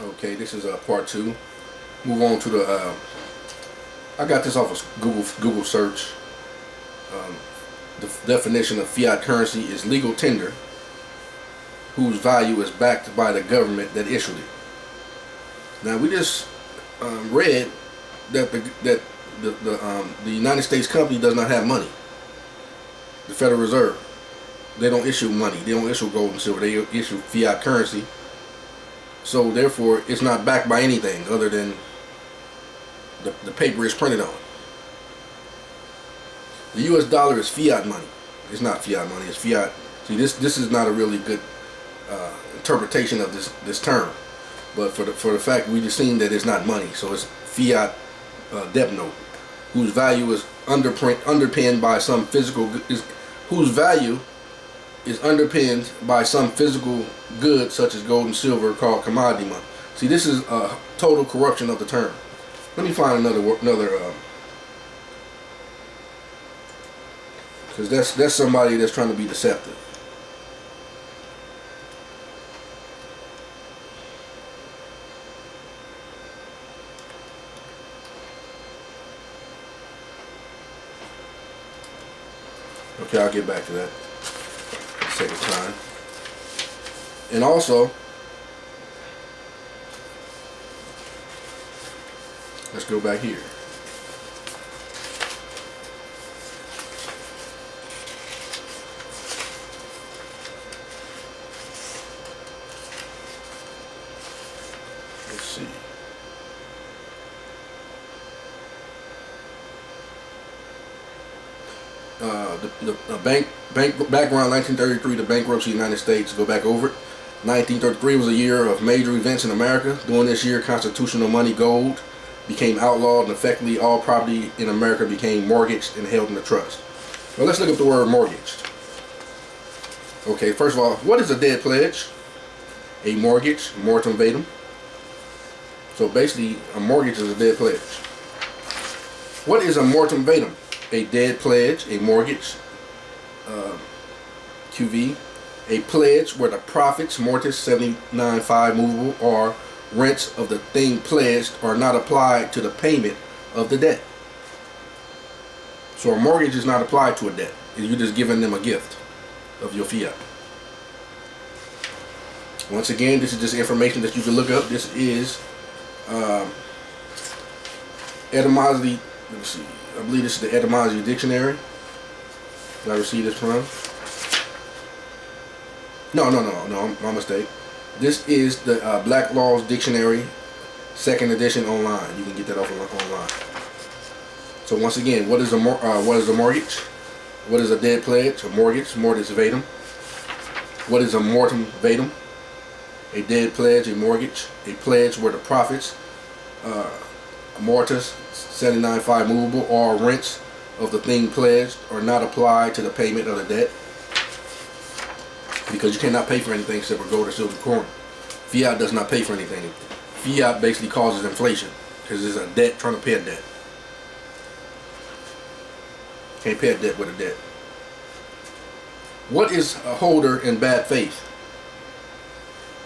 Okay, this is part two. Move on to the. I got this off of Google search. The definition of fiat currency is legal tender whose value is backed by the government that issued it. Now we just read that the United States company does not have money. The Federal Reserve, they don't issue money. They don't issue gold and silver. They issue fiat currency. So therefore, it's not backed by anything other than the paper is printed on. The U.S. dollar is fiat money. It's not fiat money. It's fiat. See, this is not a really good interpretation of this term. But for the fact we just seen that it's not money, so it's fiat debt note, whose value is underpinned by some physical whose value is underpinned by some physical good such as gold and silver called commodity money. See, this is a total corruption of the term. Let me find another because that's somebody that's trying to be deceptive. Okay, I'll get back to that second time. And also, let's go back here. Let's see. The bank background 1933, the bankruptcy of the United States. Go back over it. 1933 was a year of major events in America. During this year, constitutional money, gold, became outlawed, and effectively all property in America became mortgaged and held in a trust. Well, let's look up the word mortgaged. Okay, first of all, what is a dead pledge? A mortgage, mortem vatum. So basically, a mortgage is a dead pledge. What is a mortem vatum? A dead pledge, a mortgage, QV, a pledge where the profits, mortis 79.5 movable, or rents of the thing pledged are not applied to the payment of the debt. So a mortgage is not applied to a debt. You're just giving them a gift of your fiat. Once again, this is just information that you can look up. This is etymology. Let me see. I believe this is the etymology dictionary that I received this from. No, my mistake. This is the Black Laws Dictionary, second edition online. You can get that off online. So once again, what is a mortgage? What is a dead pledge? A mortgage, mortis vatum. What is a mortem vatum? A dead pledge, a mortgage, a pledge where the profits, mortis 79.5 movable, or rents of the thing pledged are not applied to the payment of the debt. Because you cannot pay for anything except for gold or silver coin. Fiat does not pay for anything. Fiat basically causes inflation because it's a debt trying to pay a debt. Can't pay a debt with a debt. What is a holder in bad faith?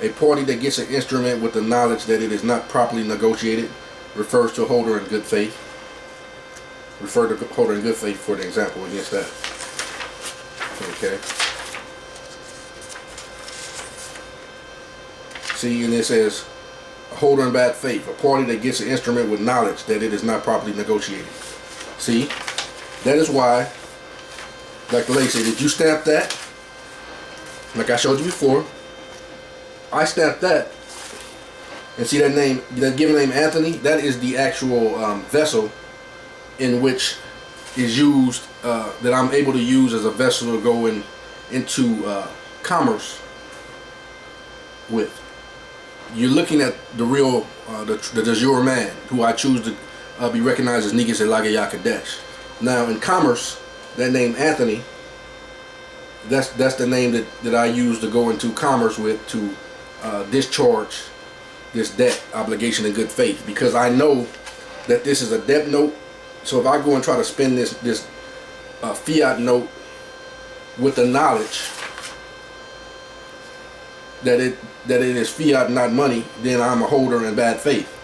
A party that gets an instrument with the knowledge that it is not properly negotiated refers to a holder in good faith. Refer to holder in good faith for the example against that. Okay. See, and it says a holder in bad faith, a party that gets an instrument with knowledge that it is not properly negotiated. See, that is why, like the lady said, did you stamp that? Like I showed you before, I stamped that. And see that name, that given name Anthony, that is the actual vessel in which is used, that I'm able to use as a vessel to go into commerce with. You're looking at the real, the de jure man, who I choose to be recognized as Negus Elagaya Kadesh. Now in commerce, that name Anthony, that's the name that I use to go into commerce with to discharge this debt obligation in good faith, because I know that this is a debt note. So if I go and try to spend this fiat note with the knowledge that it is fiat, not money, then I'm a holder in bad faith.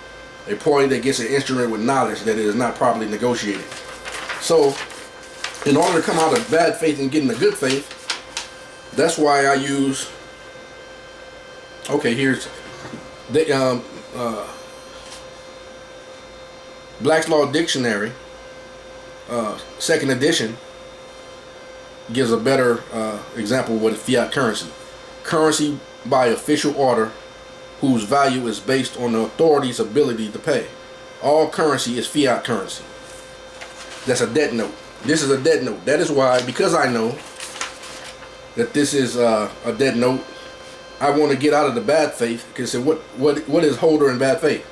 A party that gets an instrument with knowledge that it is not properly negotiated. So, in order to come out of bad faith and get into good faith, that's why I use. Okay, here's the Black's Law Dictionary, second edition, gives a better example of what is fiat currency. Currency by official order whose value is based on the authority's ability to pay. All currency is fiat currency. That's a debt note. This is a debt note. That is why, because I know that this is a debt note, I want to get out of the bad faith. Because what is holder in bad faith?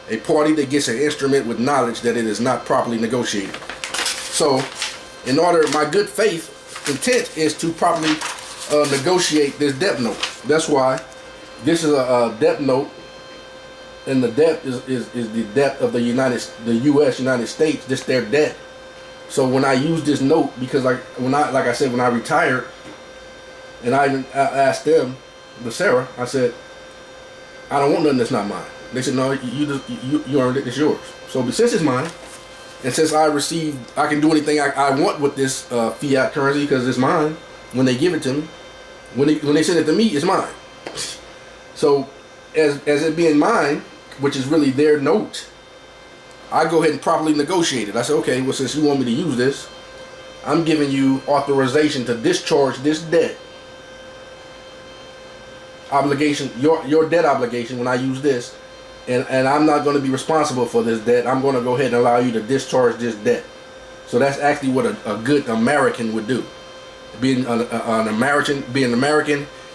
A party that gets an instrument with knowledge that it is not properly negotiated. So, in order, my good faith intent is to properly negotiate this debt note. That's why this is a debt note, and the debt is the debt of the U.S. United States. This their debt. So when I use this note, because like I said, when I retired, and I asked them, the Sarah, I said, I don't want nothing that's not mine. They said, no, you earned it, it's yours. So since it's mine, and since I can do anything I want with this fiat currency because it's mine. When they give it to me, when they send it to me, it's mine. So as it being mine, which is really their note, I go ahead and properly negotiate it. I say, okay, well, since you want me to use this, I'm giving you authorization to discharge this debt obligation, your debt obligation when I use this, and I'm not going to be responsible for this debt. I'm going to go ahead and allow you to discharge this debt. So that's actually what a good American would do. Being an American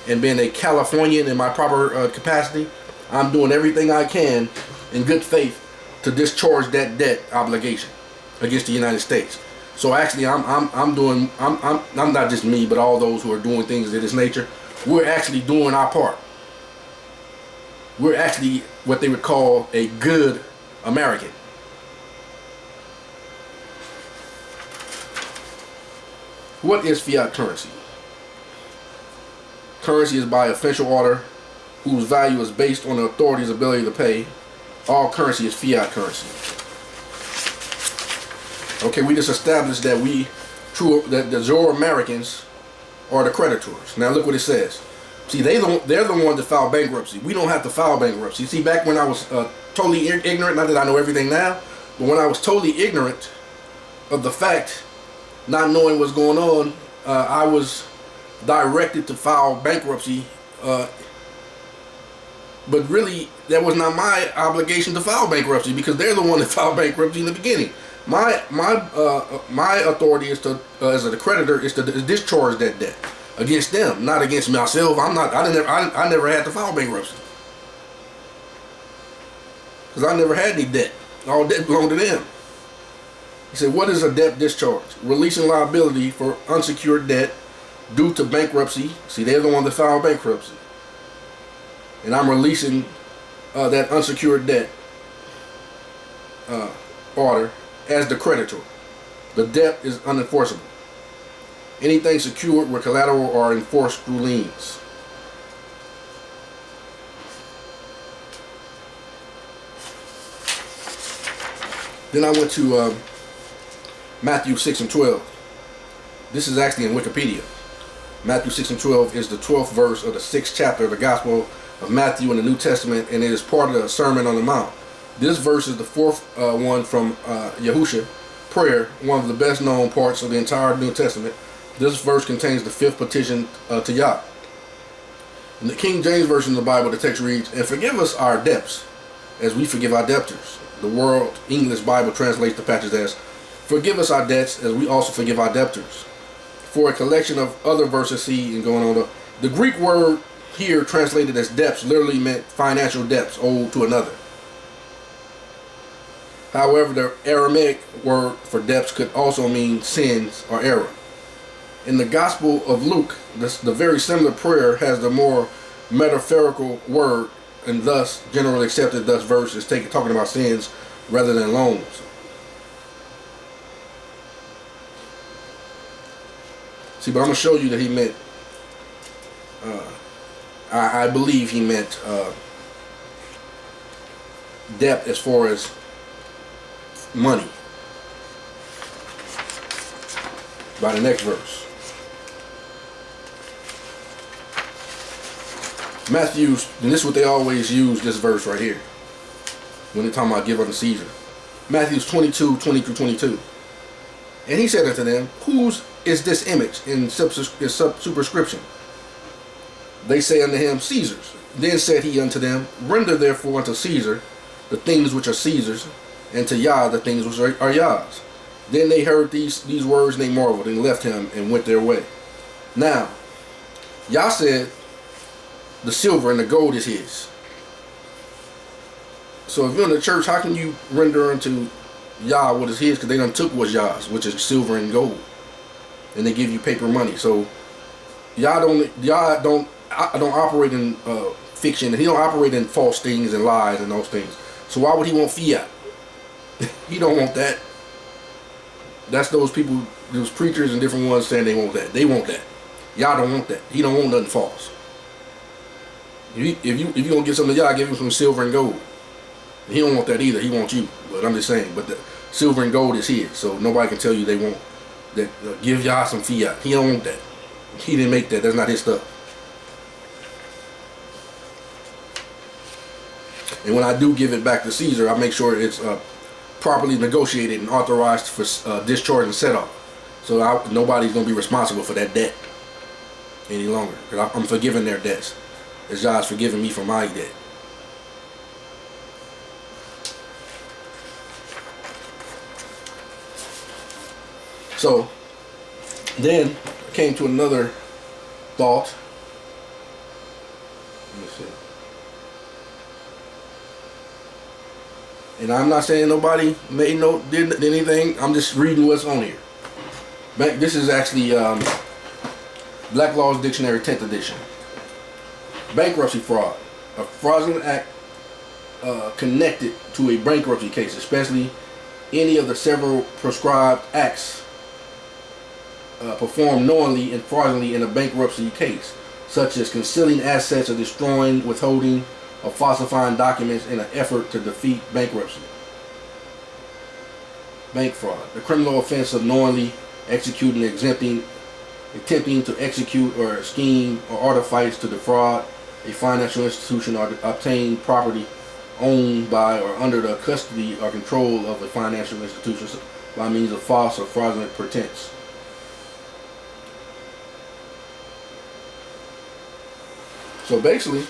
and being a Californian in my proper capacity, I'm doing everything I can in good faith to discharge that debt obligation against the United States. So actually, I'm not just me, but all those who are doing things of this nature. We're actually doing our part. We're actually what they would call a good American. What is fiat currency? Currency is by official order whose value is based on the authority's ability to pay. All currency is fiat currency. Okay, we just established that that the Zoro Americans are the creditors. Now look what it says. See, they're the ones that file bankruptcy. We don't have to file bankruptcy. See, back when I was totally ignorant, not that I know everything now, but when I was totally ignorant of the fact, not knowing what's going on, I was directed to file bankruptcy. But really, that was not my obligation to file bankruptcy because they're the one that filed bankruptcy in the beginning. My authority is to, as a creditor, is to discharge that debt against them, not against myself. I never had to file bankruptcy because I never had any debt. All debt belonged to them. He said, what is a debt discharge? Releasing liability for unsecured debt due to bankruptcy. See, they're the one that filed bankruptcy. And I'm releasing that unsecured debt order as the creditor. The debt is unenforceable. Anything secured with collateral are enforced through liens. Then I went to Matthew 6 and 12. This is actually in Wikipedia. Matthew 6 and 12 is the 12th verse of the 6th chapter of the Gospel of Matthew in the New Testament, and it is part of the Sermon on the Mount. This verse is the fourth one from Yahusha prayer, one of the best known parts of the entire New Testament. This verse contains the fifth petition to Yah. In the King James Version of the Bible, the text reads, "And forgive us our debts, as we forgive our debtors." The World English Bible translates the passage as, "Forgive us our debts, as we also forgive our debtors." For a collection of other verses, see, and going on, the Greek word here translated as debts literally meant financial debts owed to another. However, the Aramaic word for debts could also mean sins or error. In the Gospel of Luke, the very similar prayer has the more metaphorical word, and thus generally accepted thus verse is talking about sins rather than loans. See, but I'm going to show you that he meant I believe he meant debt as far as money. By the next verse. Matthew's, and this is what they always use, this verse right here, when they're talking about give unto Caesar. Matthew's 22:20-22. And he said unto them, whose is this image in superscription? They say unto him, Caesar's. Then said he unto them, render therefore unto Caesar the things which are Caesar's, and to Yah the things which are Yah's. Then they heard these words, and they marveled, and left him, and went their way. Now, Yah said, the silver and the gold is his. So if you're in the church, how can you render unto Yah what is his? Because they done took what's Yah's, which is silver and gold, and they give you paper money. So Yah don't operate in fiction, and he don't operate in false things and lies and those things. So why would he want fiat? He don't want that. That's those people, those preachers and different ones saying they want that. They want that. Yah don't want that. He don't want nothing false. If you gonna give something to Yah, give him some silver and gold. He don't want that either. He wants you. But I'm just saying. But the silver and gold is his, so nobody can tell you they want that. Give Yah some fiat. He don't want that. He didn't make that. That's not his stuff. And when I do give it back to Caesar, I make sure it's properly negotiated and authorized for discharge and set off. So nobody's going to be responsible for that debt any longer. Because I'm forgiving their debts. As Yah's forgiving me for my debt. So then I came to another thought. Let me see. And I'm not saying nobody did anything. I'm just reading what's on here. This is actually Black Law's Dictionary 10th edition. Bankruptcy fraud. A fraudulent act connected to a bankruptcy case, especially any of the several prescribed acts performed knowingly and fraudulently in a bankruptcy case, such as concealing assets or destroying, withholding, or falsifying documents in an effort to defeat bankruptcy. Bank fraud. The criminal offense of knowingly executing, attempting to execute or scheme or artifice to defraud a financial institution or to obtain property owned by or under the custody or control of a financial institution by means of false or fraudulent pretense. So basically,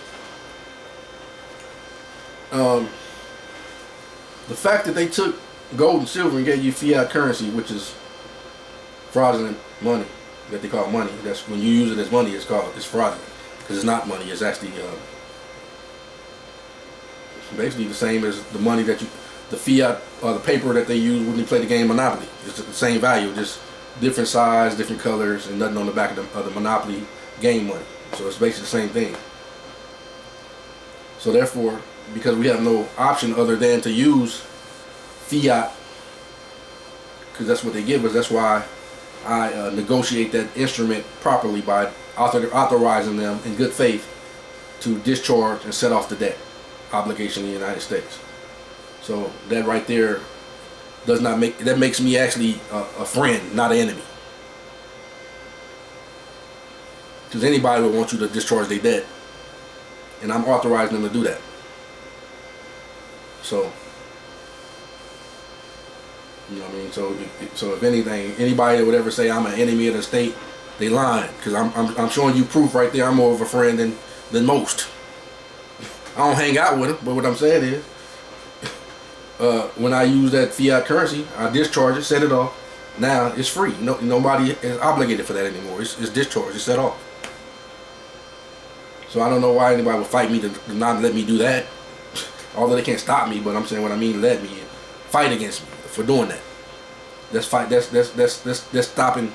the fact that they took gold and silver and gave you fiat currency, which is fraudulent money, that they call money. That's when you use it as money, it's fraudulent, because it's not money. It's actually basically the same as the money that the fiat or the paper that they use when they play the game Monopoly. It's the same value, just different size, different colors, and nothing on the back of the Monopoly game money. So it's basically the same thing. So therefore, because we have no option other than to use fiat, because that's what they give us, that's why I negotiate that instrument properly by authorizing them in good faith to discharge and set off the debt obligation in the United States. So that right there makes me actually a friend, not an enemy. Because anybody would want you to discharge their debt, and I'm authorizing them to do that. So, you know what I mean? So if anything, anybody that would ever say I'm an enemy of the state, they lying. Because I'm showing you proof right there. I'm more of a friend than most. I don't hang out with them, but what I'm saying is, when I use that fiat currency, I discharge it, set it off. Now it's free. Nobody is obligated for that anymore. It's discharged. It's set off. So I don't know why anybody would fight me to not let me do that. Although they can't stop me, but I'm saying what I mean, let me fight against me for doing that. That's stopping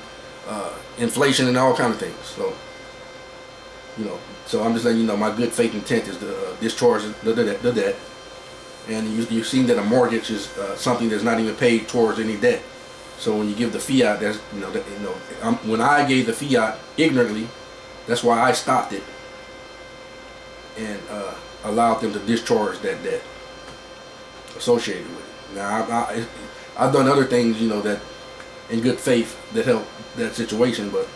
inflation and all kind of things. So, so I'm just letting you know my good faith intent is to discharge the debt. And you've seen that a mortgage is something that's not even paid towards any debt. So when you give the fiat, that's when I gave the fiat ignorantly, that's why I stopped it. and allowed them to discharge that debt associated with it. Now, I've done other things, you know, that in good faith that help that situation, but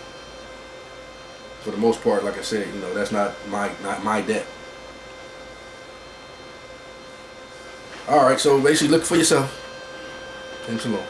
for the most part, like I said, you know, that's not my debt. All right, so basically look for yourself. And shalom.